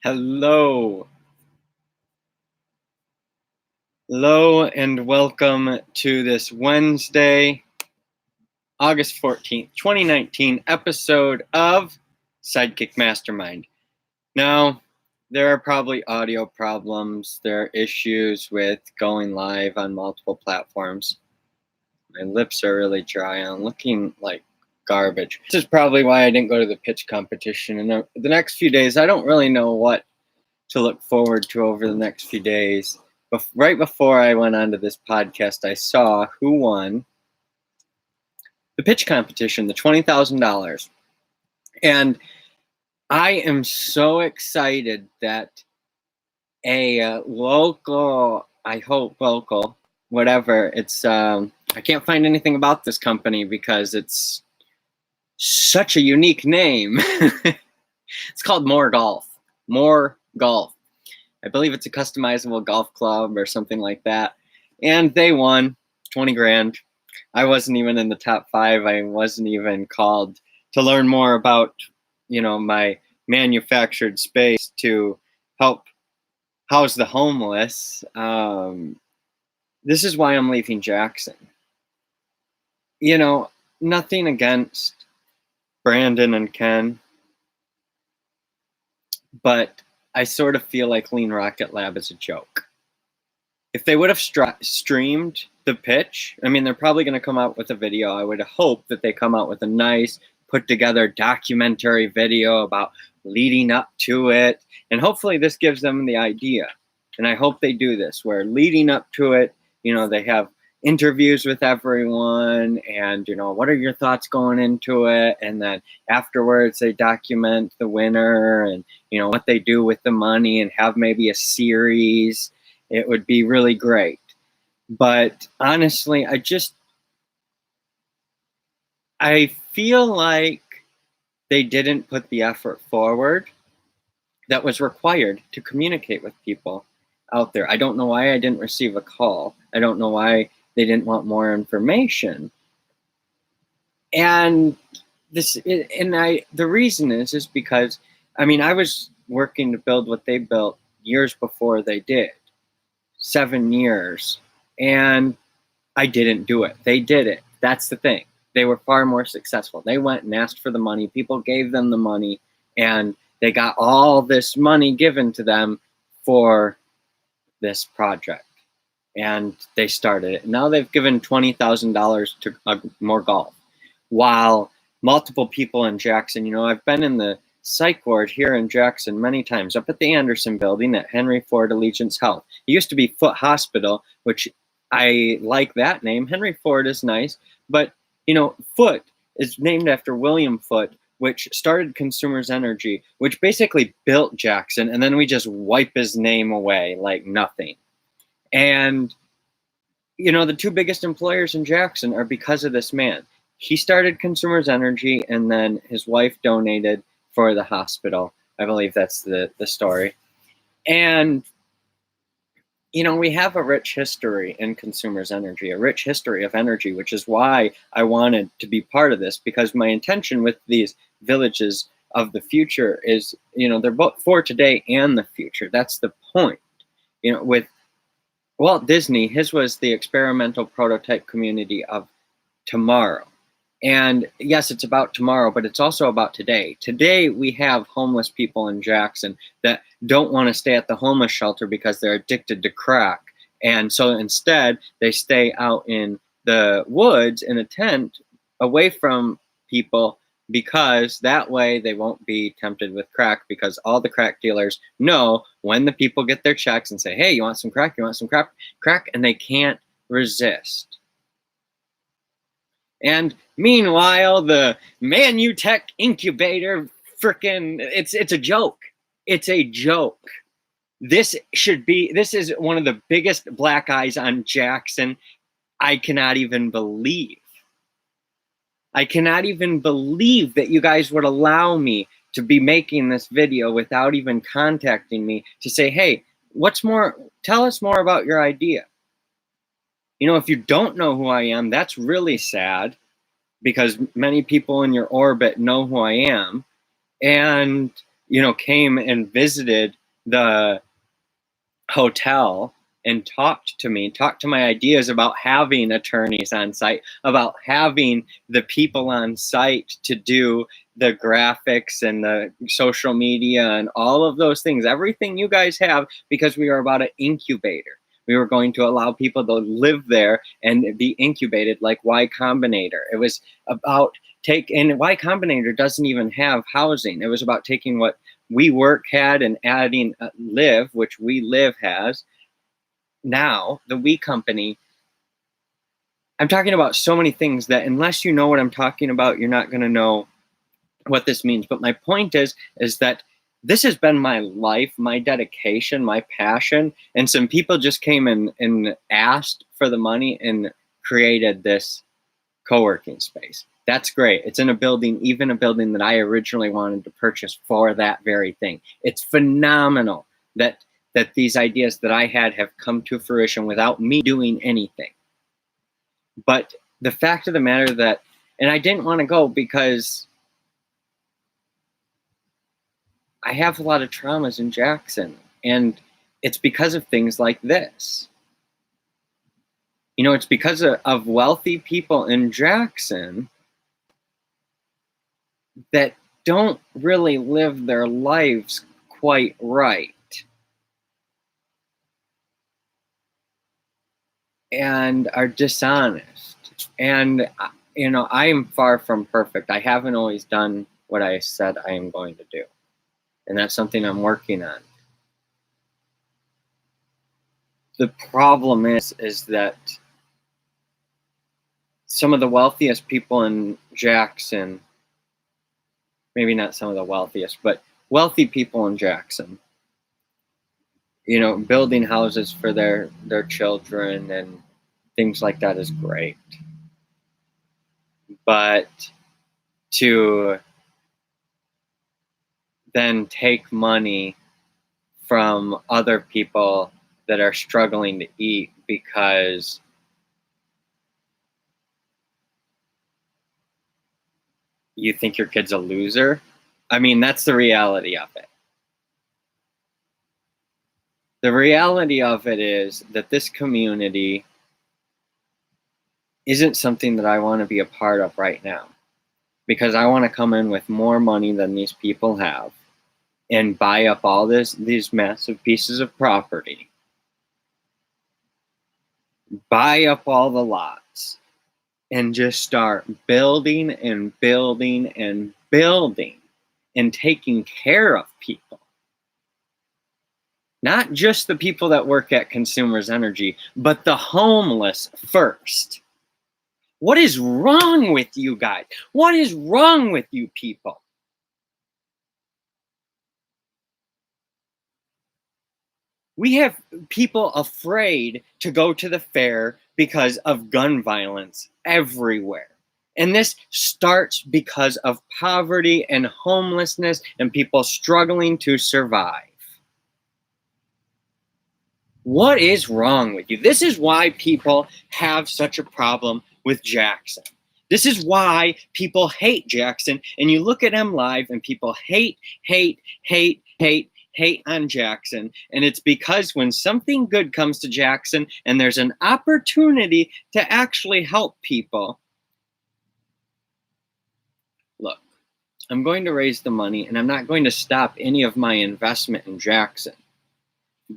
Hello. Hello and welcome to this Wednesday, August 14th, 2019 episode of Sidekick Mastermind. Now, there are probably audio problems. There are issues with going live on multiple platforms. My lips are really dry. I'm looking like garbage. This is probably why I didn't go to the pitch competition. In the next few days, I don't really know what to look forward to over the next few days. Right before I went onto this podcast, I saw who won the pitch competition, the $20,000. And I am so excited that a local, I hope local, whatever, I can't find anything about this company because it's such a unique name. It's called More Golf. More Golf. I believe it's a customizable golf club or something like that. And they won 20 grand. I wasn't even in the top 5. I wasn't even called to learn more about, my manufactured space to help house the homeless. This is why I'm leaving Jackson. Nothing against Brandon and Ken, but I sort of feel like Lean Rocket Lab is a joke. If they would have streamed the pitch, they're probably going to come out with a video. I would hope that they come out with a nice, put together documentary video about leading up to it. And hopefully this gives them the idea. And I hope they do this, where leading up to it, they have interviews with everyone and, what are your thoughts going into it? And then afterwards they document the winner and, what they do with the money and have maybe a series. It would be really great. But honestly, I feel like they didn't put the effort forward that was required to communicate with people out there. I don't know why I didn't receive a call. I don't know why they didn't want more information. And the reason is because, I was working to build what they built years before they did, 7 years, and I didn't do it. They did it. That's the thing. They were far more successful. They went and asked for the money. People gave them the money, and they got all this money given to them for this project. And they started it. Now they've given $20,000 to More Golf. While multiple people in Jackson, I've been in the psych ward here in Jackson many times, up at the Anderson building at Henry Ford Allegiance Health. It used to be Foot Hospital, which I like that name. Henry Ford is nice, but Foot is named after William Foote, which started Consumers Energy, which basically built Jackson, and then we just wipe his name away like nothing. And, the 2 biggest employers in Jackson are because of this man. He started Consumers Energy, and then his wife donated for the hospital. I believe that's the story. And, we have a rich history in Consumers Energy, a rich history of energy, which is why I wanted to be part of this, because my intention with these villages of the future is, they're both for today and the future. That's the point. With Walt Disney, his was the experimental prototype community of tomorrow. And yes, it's about tomorrow, but it's also about today. Today, we have homeless people in Jackson that don't want to stay at the homeless shelter because they're addicted to crack. And so instead, they stay out in the woods in a tent away from people, because that way they won't be tempted with crack, because all the crack dealers know when the people get their checks and say, hey, you want some crack? You want some crack? And they can't resist. And meanwhile, the Manutech incubator, it's a joke. It's a joke. This is one of the biggest black eyes on Jackson. I cannot even believe that you guys would allow me to be making this video without even contacting me to say, hey, tell us more about your idea. If you don't know who I am, that's really sad, because many people in your orbit know who I am. And came and visited the hotel and talked to me, talked to my ideas about having attorneys on site, about having the people on site to do the graphics and the social media and all of those things, everything you guys have, because we are about an incubator. We were going to allow people to live there and be incubated like Y Combinator. It was about and Y Combinator doesn't even have housing. It was about taking what WeWork had and adding Live, which We Live has. Now, the We Company, I'm talking about so many things that unless you know what I'm talking about, you're not going to know what this means. But my point is that this has been my life, my dedication, my passion. And some people just came and asked for the money and created this co-working space. That's great. It's in a building, even a building that I originally wanted to purchase for that very thing. It's phenomenal that these ideas that I had have come to fruition without me doing anything. But the fact of the matter that, and I didn't want to go because I have a lot of traumas in Jackson, and it's because of things like this. It's because of wealthy people in Jackson that don't really live their lives quite right. And are dishonest. And, I am far from perfect. I haven't always done what I said I am going to do. And that's something I'm working on. The problem is that some of the wealthiest people in Jackson, maybe not some of the wealthiest, but wealthy people in Jackson, building houses for their children and things like that is great. But to then take money from other people that are struggling to eat because you think your kid's a loser, I mean, that's the reality of it. The reality of it is that this community isn't something that I want to be a part of right now, because I want to come in with more money than these people have and buy up all these massive pieces of property, buy up all the lots, and just start building and building and building and taking care of people. Not just the people that work at Consumers Energy, but the homeless first. What is wrong with you guys? What is wrong with you people? We have people afraid to go to the fair because of gun violence everywhere. And this starts because of poverty and homelessness and people struggling to survive. What is wrong with you? This is why people have such a problem with Jackson. This is why people hate Jackson. And you look at MLive and people hate on Jackson. And it's because when something good comes to Jackson and there's an opportunity to actually help people. Look, I'm going to raise the money and I'm not going to stop any of my investment in Jackson.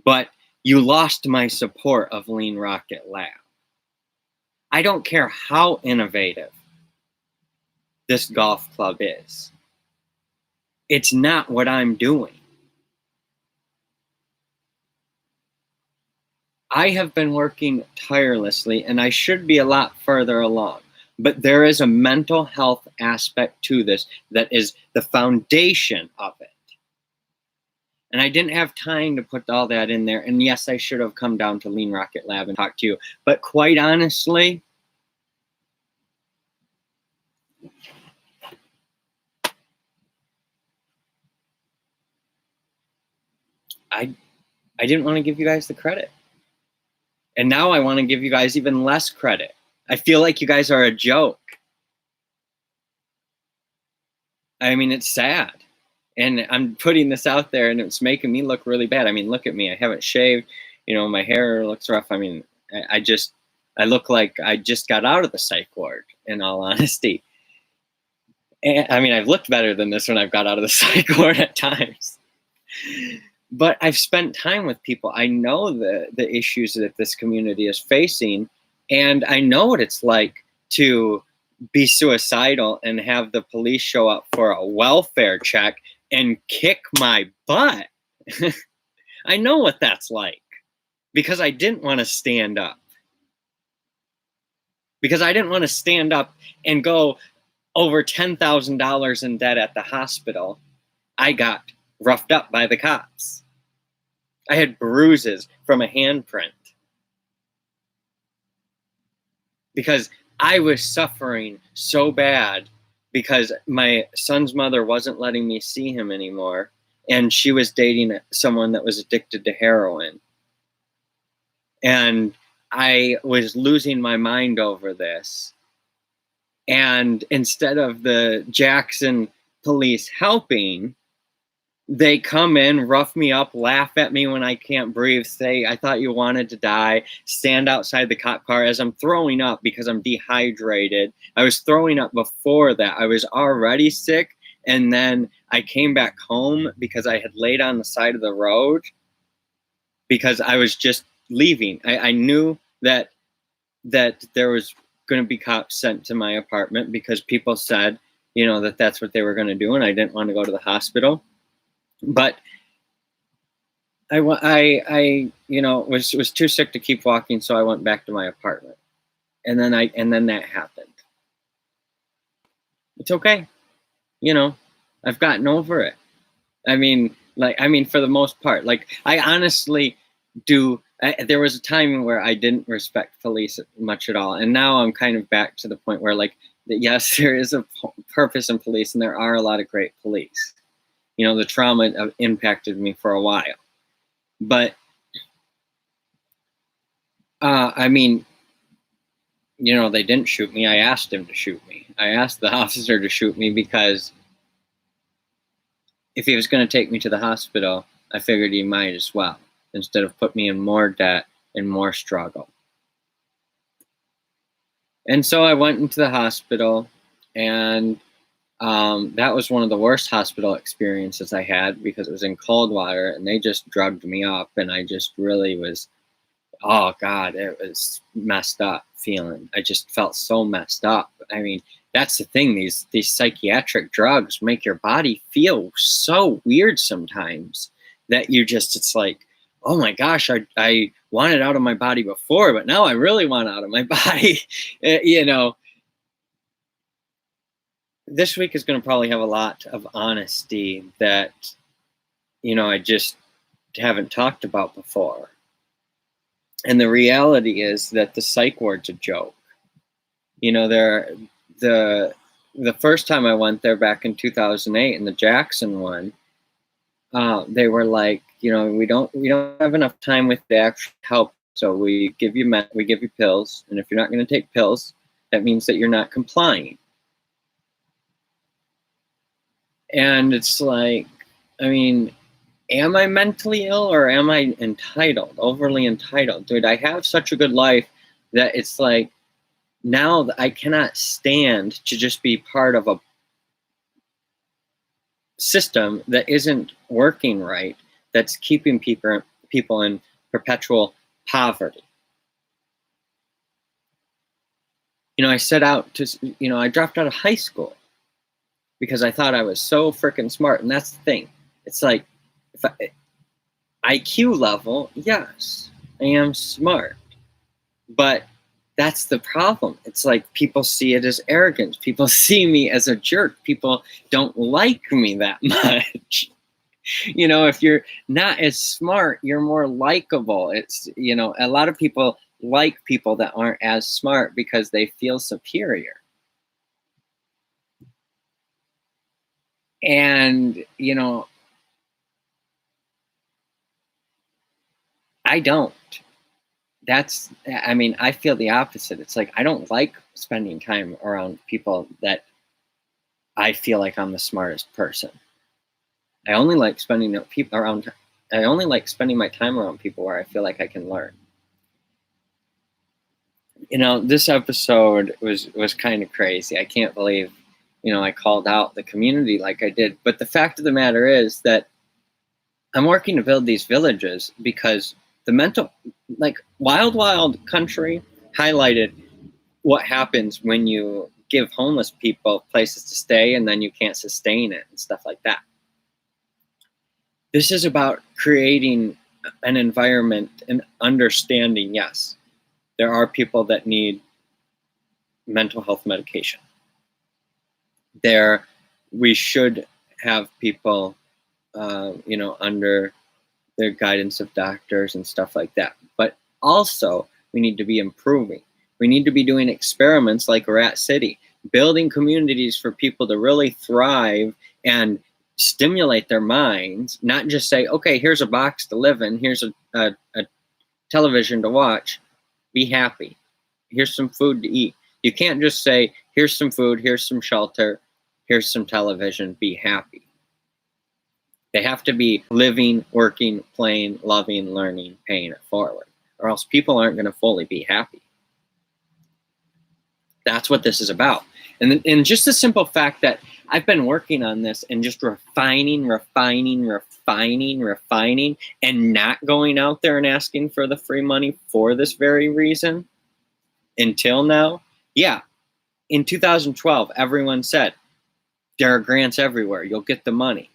But you lost my support of Lean Rocket Lab. I don't care how innovative this golf club is. It's not what I'm doing. I have been working tirelessly and I should be a lot further along. But there is a mental health aspect to this that is the foundation of it. And I didn't have time to put all that in there. And yes, I should have come down to Lean Rocket Lab and talked to you. But quite honestly, I didn't want to give you guys the credit. And now I want to give you guys even less credit. I feel like you guys are a joke. I mean, it's sad. And I'm putting this out there, and it's making me look really bad. I mean, look at me. I haven't shaved. My hair looks rough. I mean, I look like I just got out of the psych ward, in all honesty. And, I mean, I've looked better than this when I've got out of the psych ward at times. But I've spent time with people. I know the issues that this community is facing, and I know what it's like to be suicidal and have the police show up for a welfare check and kick my butt. I know what that's like, because I didn't want to stand up. Because I didn't want to stand up and go over $10,000 in debt at the hospital. I got roughed up by the cops. I had bruises from a handprint because I was suffering so bad because my son's mother wasn't letting me see him anymore, and she was dating someone that was addicted to heroin. And I was losing my mind over this. And instead of the Jackson police helping, they come in, rough me up, laugh at me when I can't breathe, say, "I thought you wanted to die," stand outside the cop car as I'm throwing up because I'm dehydrated. I was throwing up before that. I was already sick. And then I came back home because I had laid on the side of the road because I was just leaving. I knew that there was going to be cops sent to my apartment because people said, that that's what they were going to do, and I didn't want to go to the hospital. But I was too sick to keep walking, so I went back to my apartment, and then that happened. It's okay, I've gotten over it. I mean, for the most part, I honestly do. There was a time where I didn't respect police much at all, and now I'm kind of back to the point where, yes, there is a purpose in police, and there are a lot of great police. The trauma impacted me for a while, but they didn't shoot me. I asked him to shoot me. I asked the officer to shoot me because if he was going to take me to the hospital, I figured he might as well, instead of put me in more debt and more struggle. And so I went into the hospital, and that was one of the worst hospital experiences I had because it was in Coldwater, and they just drugged me up, and I just really was, oh God, it was messed up feeling. I just felt so messed up. I mean, that's the thing. These psychiatric drugs make your body feel so weird sometimes that it's like, oh my gosh, I wanted out of my body before, but now I really want out of my body. This week is going to probably have a lot of honesty that, I just haven't talked about before. And the reality is that the psych ward's a joke. The first time I went there back in 2008 in the Jackson one, they were like, we don't have enough time with the actual help, so we give you pills, and if you're not going to take pills, that means that you're not complying. And it's like, I mean, am I mentally ill, or am I overly entitled? Dude, I have such a good life that it's like, now that I cannot stand to just be part of a system that isn't working right, that's keeping people in perpetual poverty. I set out to, I dropped out of high school because I thought I was so freaking smart. And that's the thing. It's like, IQ level, yes, I am smart. But that's the problem. It's like people see it as arrogance. People see me as a jerk. People don't like me that much. If you're not as smart, you're more likable. It's, a lot of people like people that aren't as smart because they feel superior. And, I don't. I feel the opposite. It's like, I don't like spending time around people that I feel like I'm the smartest person. I only like spending people around. I only like spending my time around people where I feel like I can learn. This episode was kind of crazy. I can't believe, I called out the community like I did. But the fact of the matter is that I'm working to build these villages because the mental, like Wild Wild Country highlighted what happens when you give homeless people places to stay and then you can't sustain it and stuff like that. This is about creating an environment and understanding, yes, there are people that need mental health medication. We should have people, under their guidance of doctors and stuff like that. But also, we need to be improving. We need to be doing experiments like Rat City, building communities for people to really thrive and stimulate their minds, not just say, okay, here's a box to live in, here's a television to watch, be happy. Here's some food to eat. You can't just say, here's some food, here's some shelter, here's some television, be happy. They have to be living, working, playing, loving, learning, paying it forward, or else people aren't going to fully be happy. That's what this is about. And just the simple fact that I've been working on this and just refining, and not going out there and asking for the free money for this very reason until now. Yeah, in 2012, everyone said, there are grants everywhere. You'll get the money.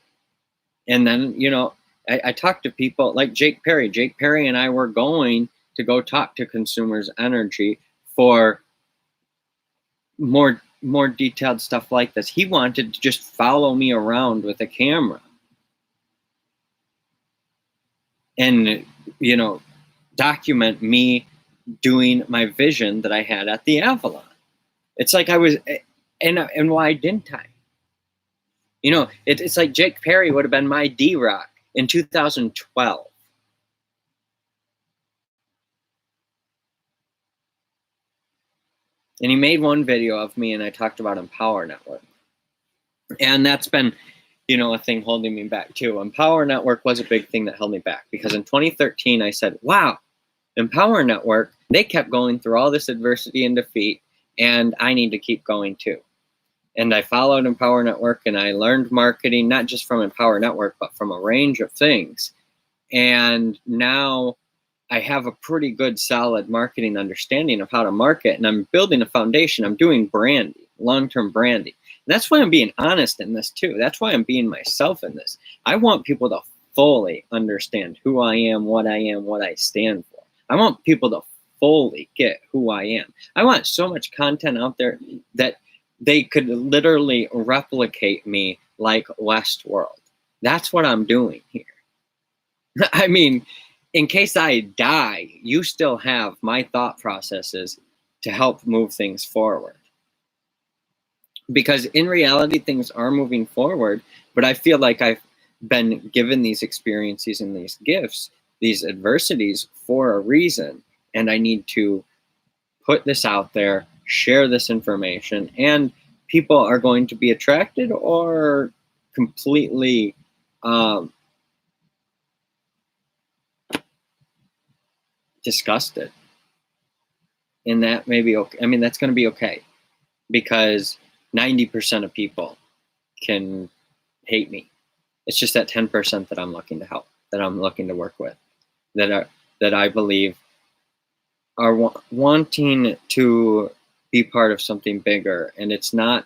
And then, I talked to people like Jake Perry. Jake Perry and I were going to go talk to Consumers Energy for more detailed stuff like this. He wanted to just follow me around with a camera and, document me doing my vision that I had at the Avalon. It's like I was, and why didn't I? It's like Jake Perry would have been my D-Rock in 2012. And he made one video of me and I talked about Empower Network. And that's been, a thing holding me back too. Empower Network was a big thing that held me back because in 2013 I said, wow, Empower Network, they kept going through all this adversity and defeat, and I need to keep going too. And I followed Empower Network and I learned marketing, not just from Empower Network, but from a range of things. And now I have a pretty good, solid marketing understanding of how to market, and I'm building a foundation. I'm doing branding, long-term branding. And that's why I'm being honest in this too. That's why I'm being myself in this. I want people to fully understand who I am, what I stand for. I want people to fully get who I am. I want so much content out there that they could literally replicate me like Westworld. That's what I'm doing here. I mean, in case I die, you still have my thought processes to help move things forward. Because in reality, things are moving forward, but I feel like I've been given these experiences and these gifts, these adversities for a reason, and I need to put this out there, share this information, and people are going to be attracted or completely disgusted. And that may be okay. I mean, that's going to be okay because 90% of people can hate me. It's just that 10% that I'm looking to help, that I'm looking to work with, that I believe are wanting to be part of something bigger. And it's not,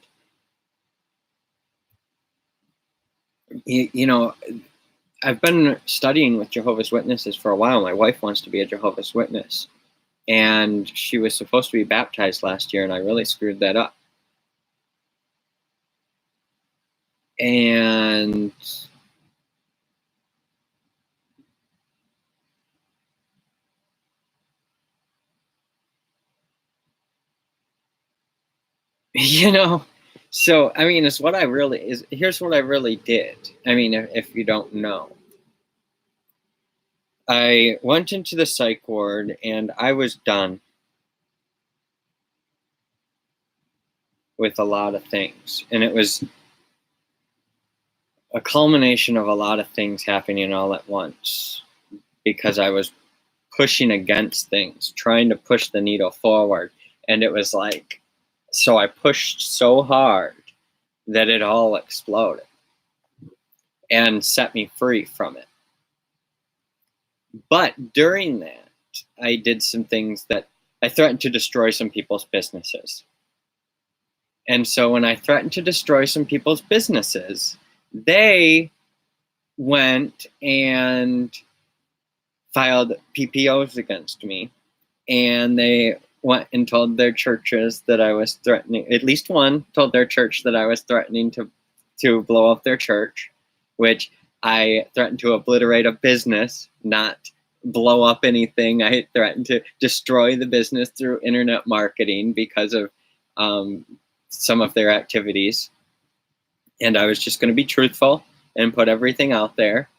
I've been studying with Jehovah's Witnesses for a while. My wife wants to be a Jehovah's Witness, and she was supposed to be baptized last year, and I really screwed that up. And so I mean, here's what I really did. I mean, if you don't know, I went into the psych ward and I was done with a lot of things, and it was a culmination of a lot of things happening all at once because I was pushing against things, trying to push the needle forward. And it was like, so I pushed so hard that it all exploded and set me free from it. But during that, I did some things that I threatened to destroy some people's businesses. And so when I threatened to destroy some people's businesses, they went and filed PPOs against me. And they went and told their churches that I was threatening, at least one told their church that I was threatening to blow up their church, which I threatened to obliterate a business, not blow up anything. I threatened to destroy the business through internet marketing because of some of their activities. And I was just going to be truthful and put everything out there.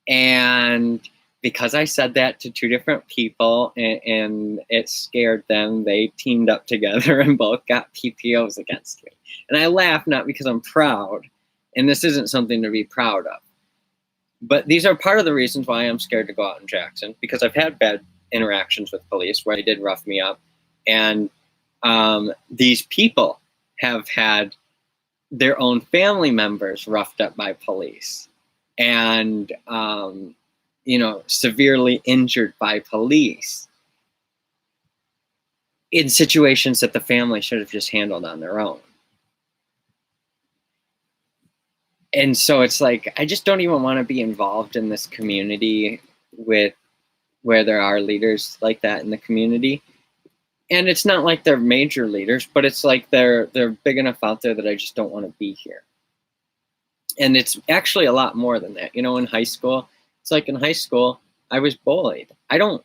And because I said that to two different people and it scared them, they teamed up together and both got PPOs against me. And I laugh not because I'm proud, and this isn't something to be proud of, but these are part of the reasons why I'm scared to go out in Jackson, because I've had bad interactions with police where they did rough me up. And these people have had their own family members roughed up by police and, severely injured by police in situations that the family should have just handled on their own. And so it's like, I just don't even want to be involved in this community with where there are leaders like that in the community. And it's not like they're major leaders, but it's like they're big enough out there that I just don't want to be here. And it's actually a lot more than that. In high school, it's like in high school, I was bullied. I don't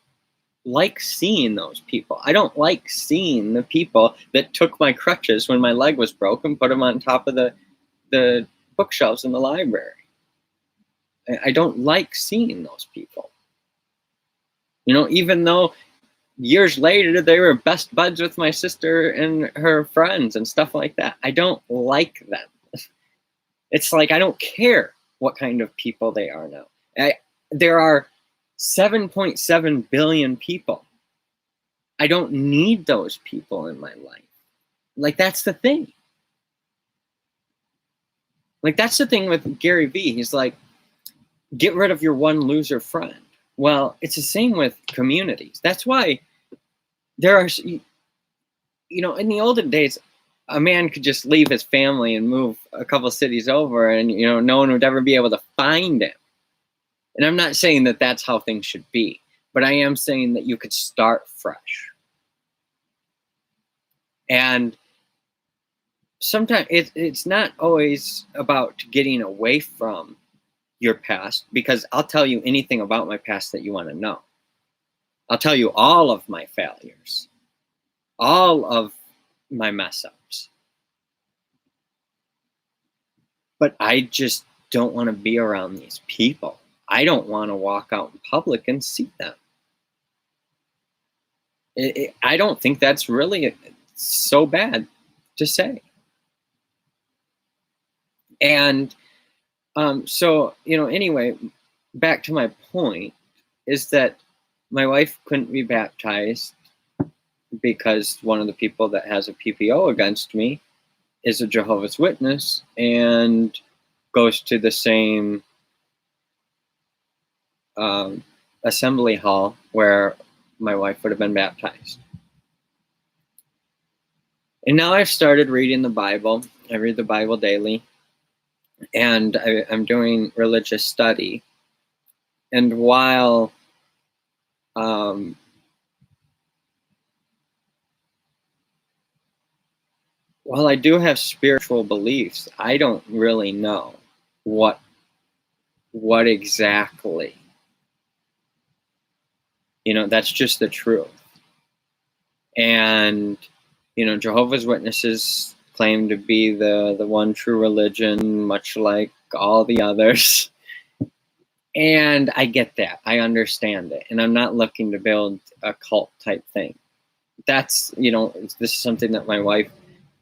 like seeing those people. I don't like seeing the people that took my crutches when my leg was broken, put them on top of the bookshelves in the library. I don't like seeing those people. Even though years later they were best buds with my sister and her friends and stuff like that, I don't like them. It's like I don't care what kind of people they are now. There are 7.7 billion people. I don't need those people in my life. Like, that's the thing. Like, that's the thing with Gary Vee. He's like, get rid of your one loser friend. Well, it's the same with communities. That's why there are, in the olden days, a man could just leave his family and move a couple cities over and, no one would ever be able to find him. And I'm not saying that that's how things should be, but I am saying that you could start fresh. And sometimes it's not always about getting away from your past, because I'll tell you anything about my past that you want to know. I'll tell you all of my failures, all of my mess ups. But I just don't want to be around these people. I don't want to walk out in public and see them. I don't think that's really so bad to say. And anyway, back to my point is that my wife couldn't be baptized because one of the people that has a PPO against me is a Jehovah's Witness and goes to the same assembly hall where my wife would have been baptized. And now I've started reading the Bible. I read the Bible daily, and I'm doing religious study. And while I do have spiritual beliefs, I don't really know what exactly. That's just the truth. And, Jehovah's Witnesses claim to be the one true religion, much like all the others. And I get that. I understand it. And I'm not looking to build a cult type thing. That's, this is something that my wife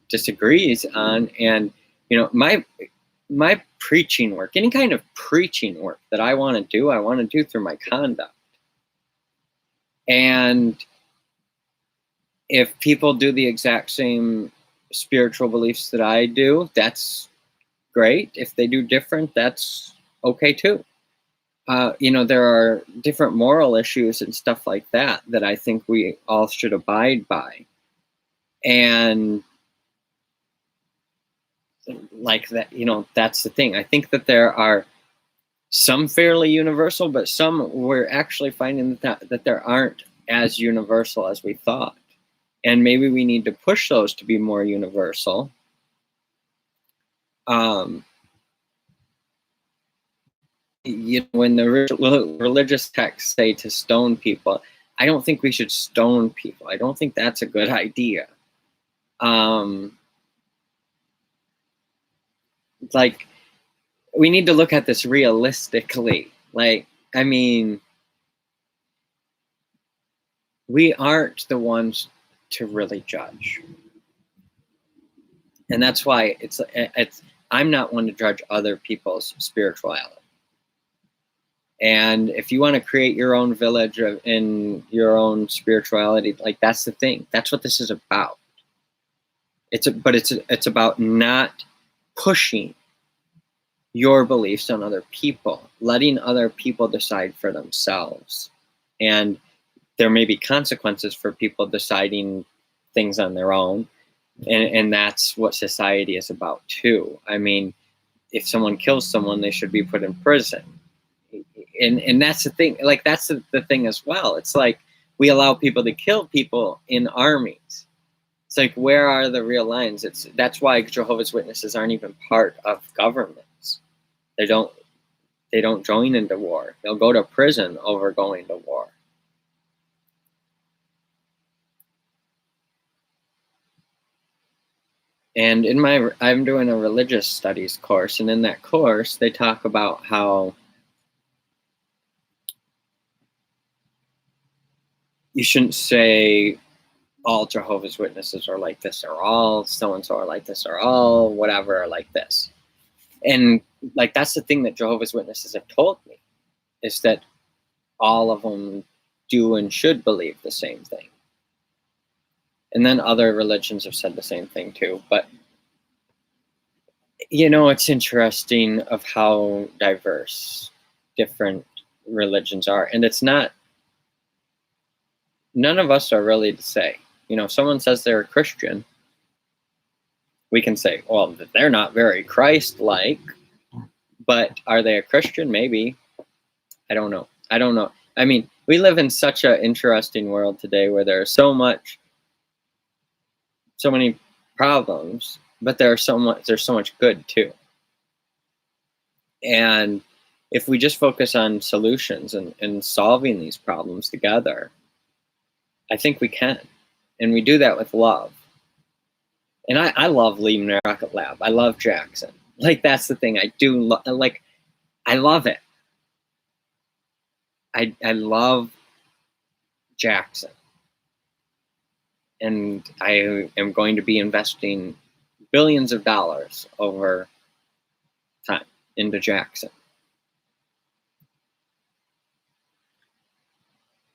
disagrees on. And, my preaching work, any kind of preaching work that I want to do through my conduct. And if people do the exact same spiritual beliefs that I do, that's great. If they do different, that's okay too. There are different moral issues and stuff like that that I think we all should abide by. And like that, that's the thing. I think that there are some fairly universal, but some we're actually finding that there aren't as universal as we thought. And maybe we need to push those to be more universal. When the religious texts say to stone people, I don't think we should stone people. I don't think that's a good idea. Like, we need to look at this realistically. Like, I mean, we aren't the ones to really judge. And that's why I'm not one to judge other people's spirituality. And if you want to create your own village in your own spirituality, like, that's the thing. That's what this is about. It's about not pushing your beliefs on other people, letting other people decide for themselves. And there may be consequences for people deciding things on their own. And that's what society is about too. I mean, if someone kills someone, they should be put in prison. And that's the thing. Like, that's the thing as well. It's like we allow people to kill people in armies. It's like, where are the real lines? That's why Jehovah's Witnesses aren't even part of governments. They don't join into war. They'll go to prison over going to war. And I'm doing a religious studies course, and in that course, they talk about how you shouldn't say all Jehovah's Witnesses are like this, or all so-and-so are like this, or all whatever are like this. And like, that's the thing that Jehovah's Witnesses have told me, is that all of them do and should believe the same thing. And then other religions have said the same thing too. But, it's interesting of how diverse different religions are. And it's not, none of us are really to say. Someone says they're a Christian, we can say, well, they're not very Christ-like, but are they a Christian? Maybe. I don't know. I mean, we live in such an interesting world today where there's so many problems, but there's so much good too. And if we just focus on solutions and solving these problems together, I think we can. And we do that with love. And I love leading Rocket Lab. I love Jackson. Like, that's the thing. I do I love it. I love Jackson. And I am going to be investing billions of dollars over time into Jackson.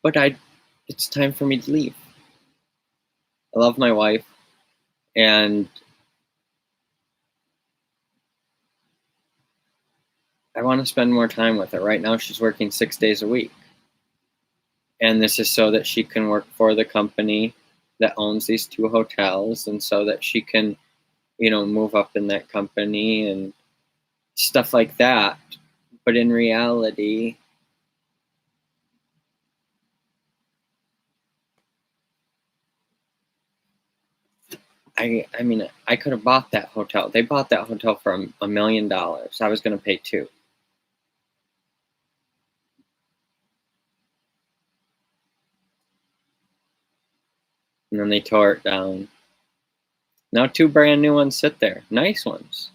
But it's time for me to leave. I love my wife, and I want to spend more time with her. Right now, she's working 6 days a week. And this is so that she can work for the company that owns these 2 hotels, and so that she can, move up in that company and stuff like that. But in reality, I mean, I could have bought that hotel. They bought that hotel for $1 million. I was going to pay $2 million. And then they tore it down. Now 2 brand new ones sit there, nice ones.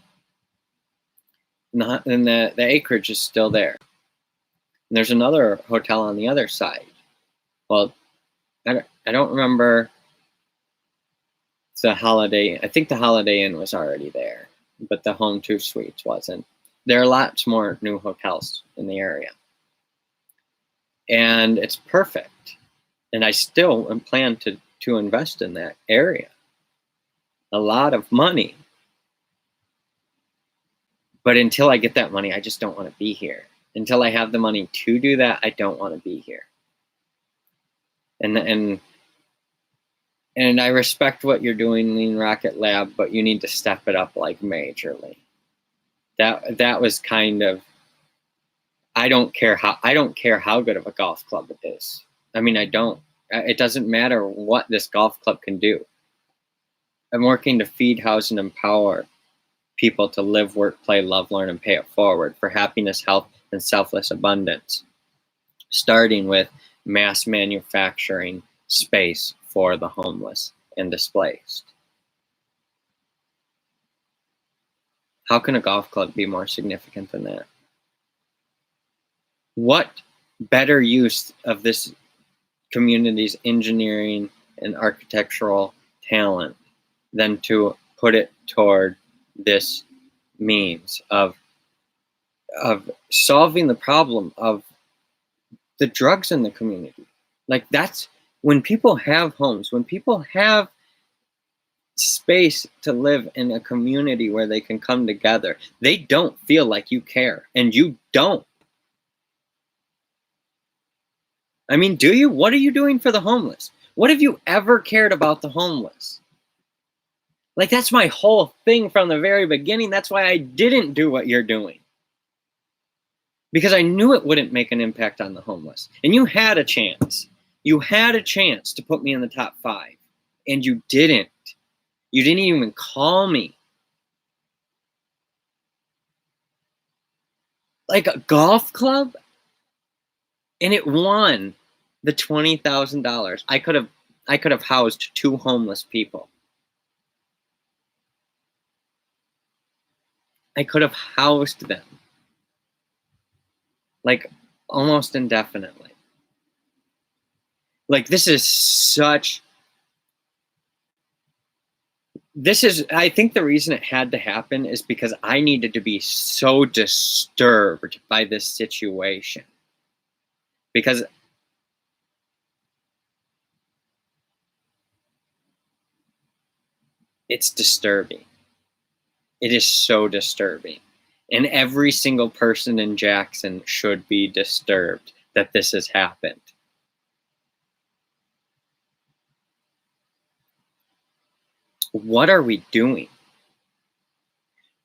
And the acreage is still there. And there's another hotel on the other side. Well, I don't remember the Holiday. I think the Holiday Inn was already there. but the Home 2 Suites wasn't. There are lots more new hotels in the area. And it's perfect. And I still plan to invest in that area. A lot of money. But until I get that money, I just don't want to be here. Until I have the money to do that, I don't want to be here. And I respect what you're doing, Lean Rocket Lab, but you need to step it up like majorly. That was kind of, I don't care how good of a golf club it is. I mean, I don't. It doesn't matter what this golf club can do. I'm working to feed, house, and empower people to live, work, play, love, learn, and pay it forward for happiness, health, and selfless abundance, starting with mass manufacturing space for the homeless and displaced. How can a golf club be more significant than that? What better use of this community's engineering and architectural talent than to put it toward this means of solving the problem of the drugs in the community? Like, that's when people have homes, when people have space to live in a community where they can come together, they don't feel like you care, and you don't. I mean, do you? What are you doing for the homeless? What have you ever cared about the homeless? Like, that's my whole thing from the very beginning. That's why I didn't do what you're doing. Because I knew it wouldn't make an impact on the homeless. And you had a chance. You had a chance to put me in the top 5. And you didn't. You didn't even call me. Like a golf club? And it won the $20,000. I could have housed 2 homeless people. I could have housed them. Like, almost indefinitely. Like, this is, I think the reason it had to happen is because I needed to be so disturbed by this situation. Because it's disturbing. It is so disturbing. And every single person in Jackson should be disturbed that this has happened. What are we doing?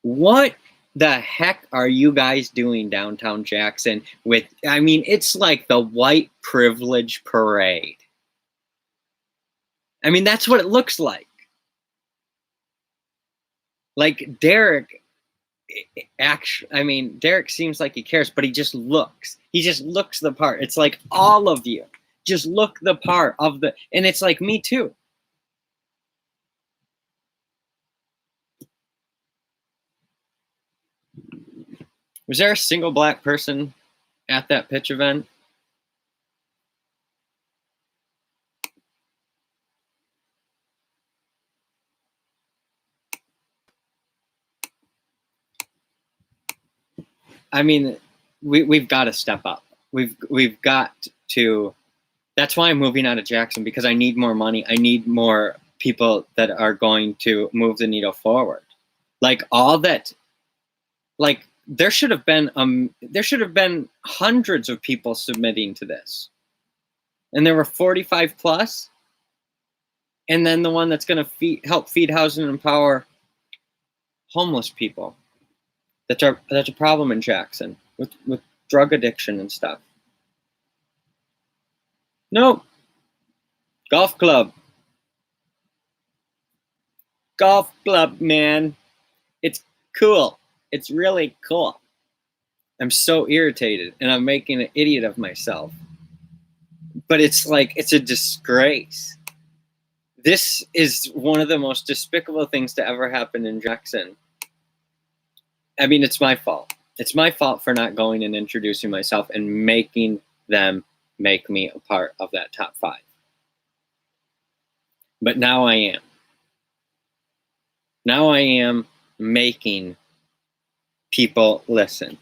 What the heck are you guys doing downtown Jackson with, I mean, it's like the white privilege parade. I mean, that's what it looks like. Like, Derek, actually, I mean, Derek seems like he cares, but he just looks the part. It's like all of you just look the part of the, and it's like me too. Was there a single black person at that pitch event? I mean, we've got to step up. We've got to. That's why I'm moving out of Jackson, because I need more money. I need more people that are going to move the needle forward. Like, all that. Like, there should have been hundreds of people submitting to this, and there were 45 plus. And then the one that's going to help feed, house, and empower homeless people. That's a problem in Jackson with drug addiction and stuff. No. Golf club. Golf club, man. It's cool. It's really cool. I'm so irritated, and I'm making an idiot of myself. But it's like, it's a disgrace. This is one of the most despicable things to ever happen in Jackson. I mean, it's my fault. It's my fault for not going and introducing myself and making them make me a part of that top 5. But now I am. Now I am, making people listen.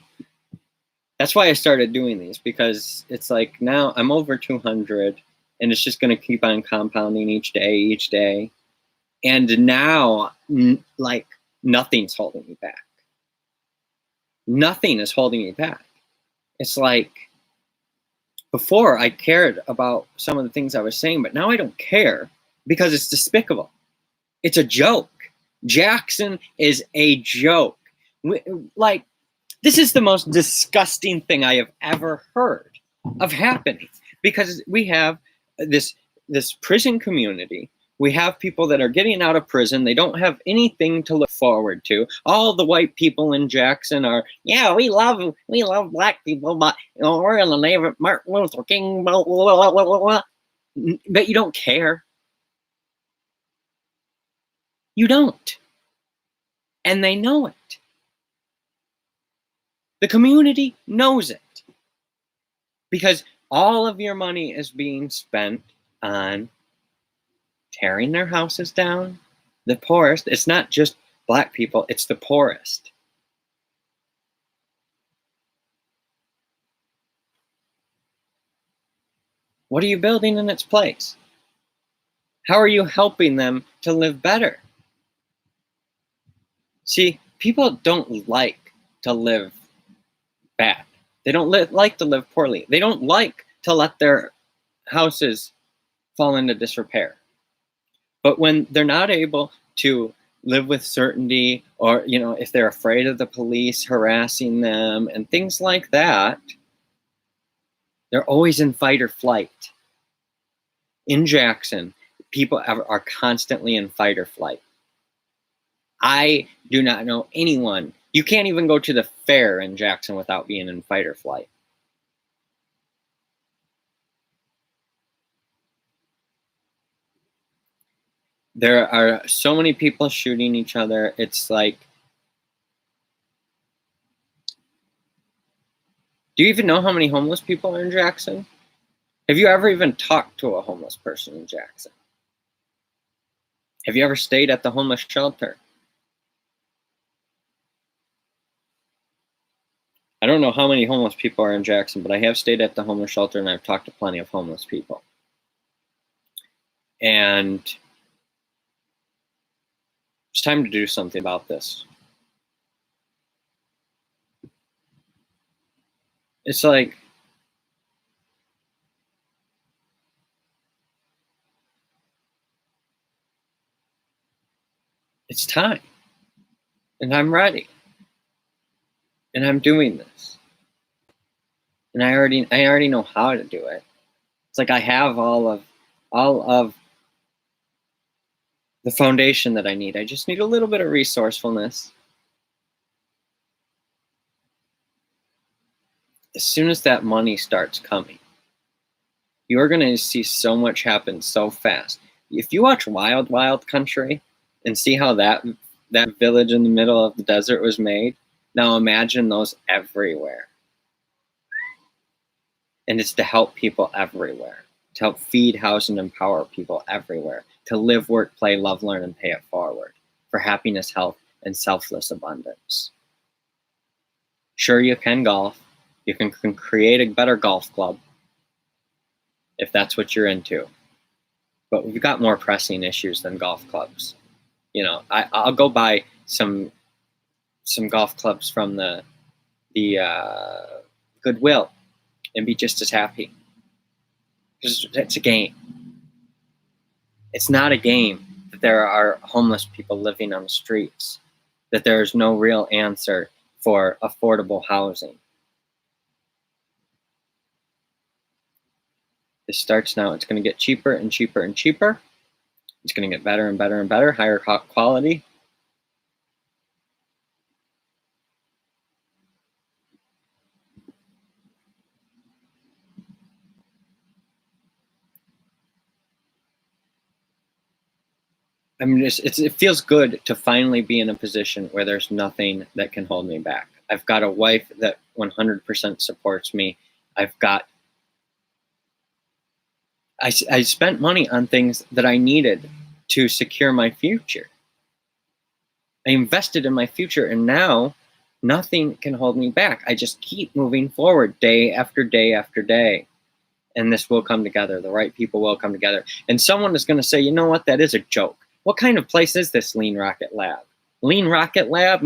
That's why I started doing these, because it's like now I'm over 200 and it's just going to keep on compounding each day. And now, like, nothing's holding me back. Nothing is holding me back. It's like before I cared about some of the things I was saying, but now I don't care because it's despicable. It's a joke. Jackson is a joke. Like, this is the most disgusting thing I have ever heard of happening, because we have this prison community. We have people that are getting out of prison. They don't have anything to look forward to. All the white people in Jackson are, yeah, we love black people, but we're in the name of Martin Luther King, blah, blah, blah, blah, blah. But you don't care. You don't. And they know it. The community knows it, because all of your money is being spent on tearing their houses down. The poorest, it's not just black people, it's the poorest. What are you building in its place? How are you helping them to live better? See, people don't like to live bad. They don't like to live poorly. They don't like to let their houses fall into disrepair. But when they're not able to live with certainty, or, you know, if they're afraid of the police harassing them and things like that, they're always in fight or flight. In Jackson, people are constantly in fight or flight. I do not know anyone. You can't even go to the fair in Jackson without being in fight or flight. There are so many people shooting each other. It's like, do you even know how many homeless people are in Jackson? Have you ever even talked to a homeless person in Jackson? Have you ever stayed at the homeless shelter? I don't know how many homeless people are in Jackson, but I have stayed at the homeless shelter and I've talked to plenty of homeless people. And it's time to do something about this. It's like, it's time. And I'm ready. And I'm doing this. And I already know how to do it. It's like I have all of the foundation that I need. I just need a little bit of resourcefulness. As soon as that money starts coming, you're going to see so much happen so fast. If you watch Wild Wild Country and see how that village in the middle of the desert was made, now imagine those everywhere. And it's to help people everywhere, to help feed, house, and empower people everywhere, to live, work, play, love, learn, and pay it forward for happiness, health, and selfless abundance. Sure, you can golf. You can create a better golf club if that's what you're into. But we've got more pressing issues than golf clubs. You know, I'll go buy some golf clubs from the Goodwill and be just as happy. Because it's a game. It's not a game that there are homeless people living on the streets, that there is no real answer for affordable housing. This starts now. It's going to get cheaper and cheaper and cheaper. It's going to get better and better and better, higher quality. I mean, it feels good to finally be in a position where there's nothing that can hold me back. I've got a wife that 100% supports me. I spent money on things that I needed to secure my future. I invested in my future, and now nothing can hold me back. I just keep moving forward day after day after day. And this will come together. The right people will come together. And someone is going to say, you know what, that is a joke. What kind of place is this Lean Rocket Lab? Lean Rocket Lab,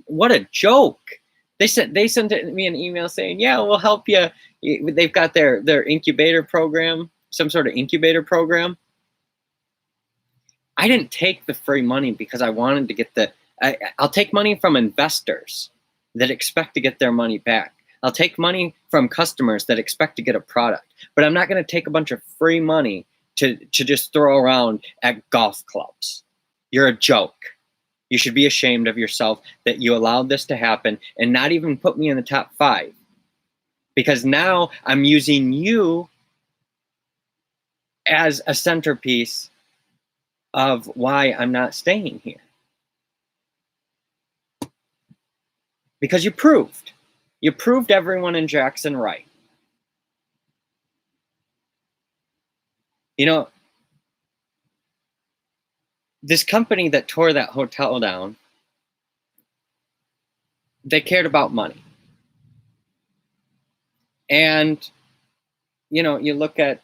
what a joke. They sent me an email saying, yeah, we'll help you. They've got their incubator program, some sort of incubator program. I didn't take the free money because I wanted to get I'll take money from investors that expect to get their money back. I'll take money from customers that expect to get a product, but I'm not going to take a bunch of free money to just throw around at golf clubs. You're a joke. You should be ashamed of yourself that you allowed this to happen and not even put me in the top 5. Because now I'm using you as a centerpiece of why I'm not staying here. Because you proved everyone in Jackson right. You know, this company that tore that hotel down, they cared about money. And, you know, you look at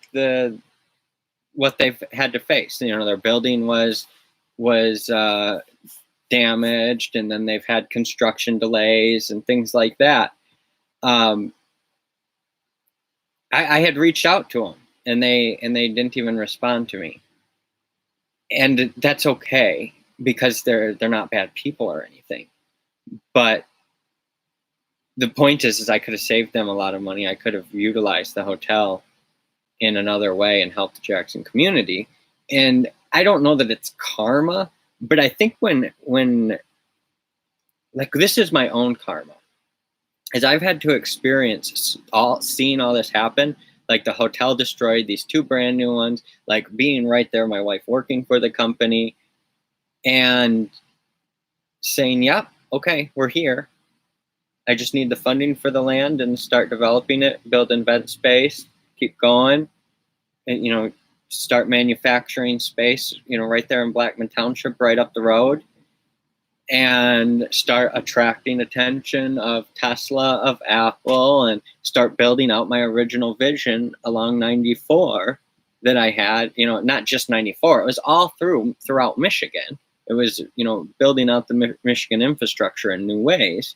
what they've had to face. You know, their building was damaged, and then they've had construction delays and things like that. I had reached out to them, and they didn't even respond to me. And that's okay, because they're not bad people or anything. But the point is I could have saved them a lot of money. I could have utilized the hotel in another way and helped the Jackson community. And I don't know that it's karma, but I think when like, this is my own karma, as I've had to experience seeing all this happen, like the hotel destroyed, these 2 brand new ones, like being right there, my wife working for the company, and saying, yep, okay, we're here. I just need the funding for the land and start developing it, build event space, keep going, and, you know, start manufacturing space, you know, right there in Blackman Township, right up the road, and start attracting attention of Tesla, of Apple, and start building out my original vision along 94 that I had, you know, not just 94, it was all throughout Michigan. It was, you know, building out the Michigan infrastructure in new ways.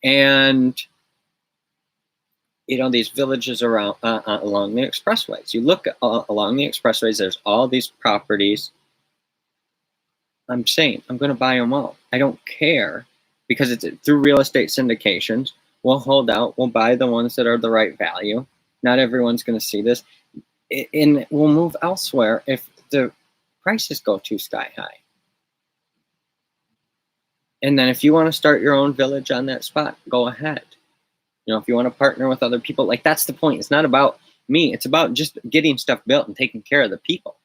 And, you know, these villages around along the expressways. You look along the expressways, there's all these properties. I'm saying I'm going to buy them all. I don't care, because it's through real estate syndications. We'll hold out. We'll buy the ones that are the right value. Not everyone's going to see this. And we'll move elsewhere if the prices go too sky high. And then if you want to start your own village on that spot, go ahead. You know, if you want to partner with other people, like, that's the point. It's not about me. It's about just getting stuff built and taking care of the people.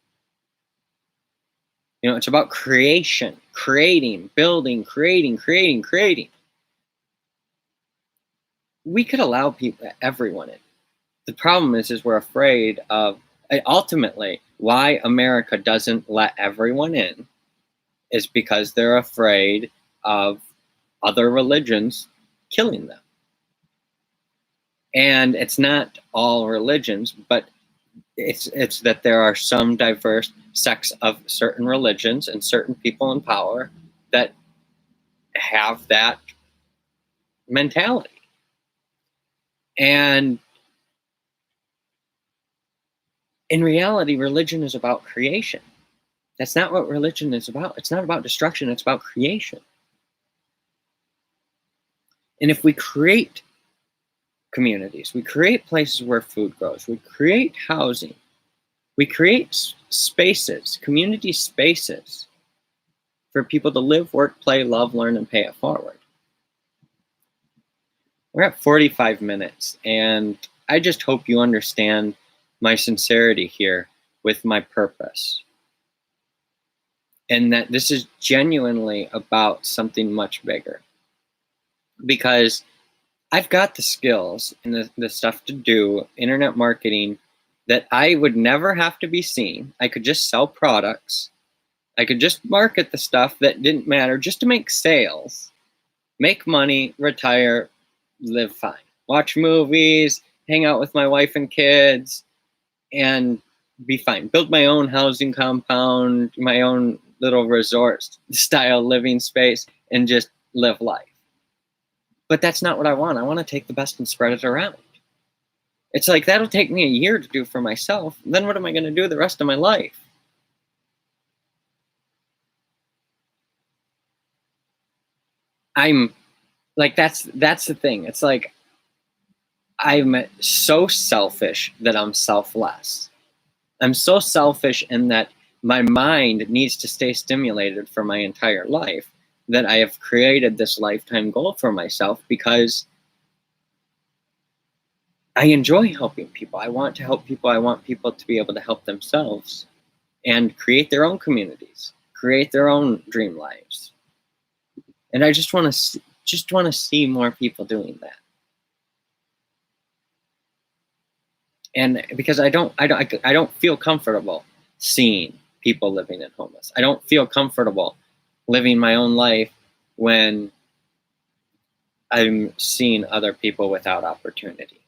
You know, it's about creation, creating, building, creating. We could allow everyone in. The problem is we're afraid of, ultimately, why America doesn't let everyone in is because they're afraid of other religions killing them. And it's not all religions, but it's that there are some diverse sects of certain religions and certain people in power that have that mentality. And in reality, religion is about creation. That's not what religion is about. It's not about destruction, it's about creation. And if we create communities, we create places where food grows, we create housing, we create spaces, community spaces for people to live, work, play, love, learn, and pay it forward. We're at 45 minutes, and I just hope you understand my sincerity here with my purpose. And that this is genuinely about something much bigger. Because I've got the skills and the stuff to do internet marketing that I would never have to be seen. I could just sell products. I could just market the stuff that didn't matter just to make sales, make money, retire, live fine, watch movies, hang out with my wife and kids, and be fine. Build my own housing compound, my own little resort style living space, and just live life. But that's not what I want. I want to take the best and spread it around. It's like that'll take me a year to do for myself. Then what am I going to do the rest of my life? I'm like that's the thing. It's like I'm so selfish that I'm selfless. I'm so selfish in that my mind needs to stay stimulated for my entire life that I have created this lifetime goal for myself because I enjoy helping people. I want to help people. I want people to be able to help themselves and create their own communities, create their own dream lives. And I just want to see more people doing that. And because I don't feel comfortable seeing people living in homeless. I don't feel comfortable living my own life when I'm seeing other people without opportunity.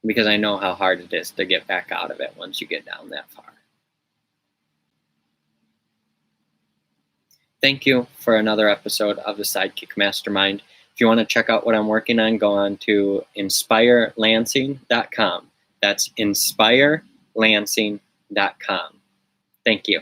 Because I know how hard it is to get back out of it once you get down that far. Thank you for another episode of the Sidekick Mastermind. If you want to check out what I'm working on, go on to inspirelansing.com. That's inspirelansing.com. Thank you.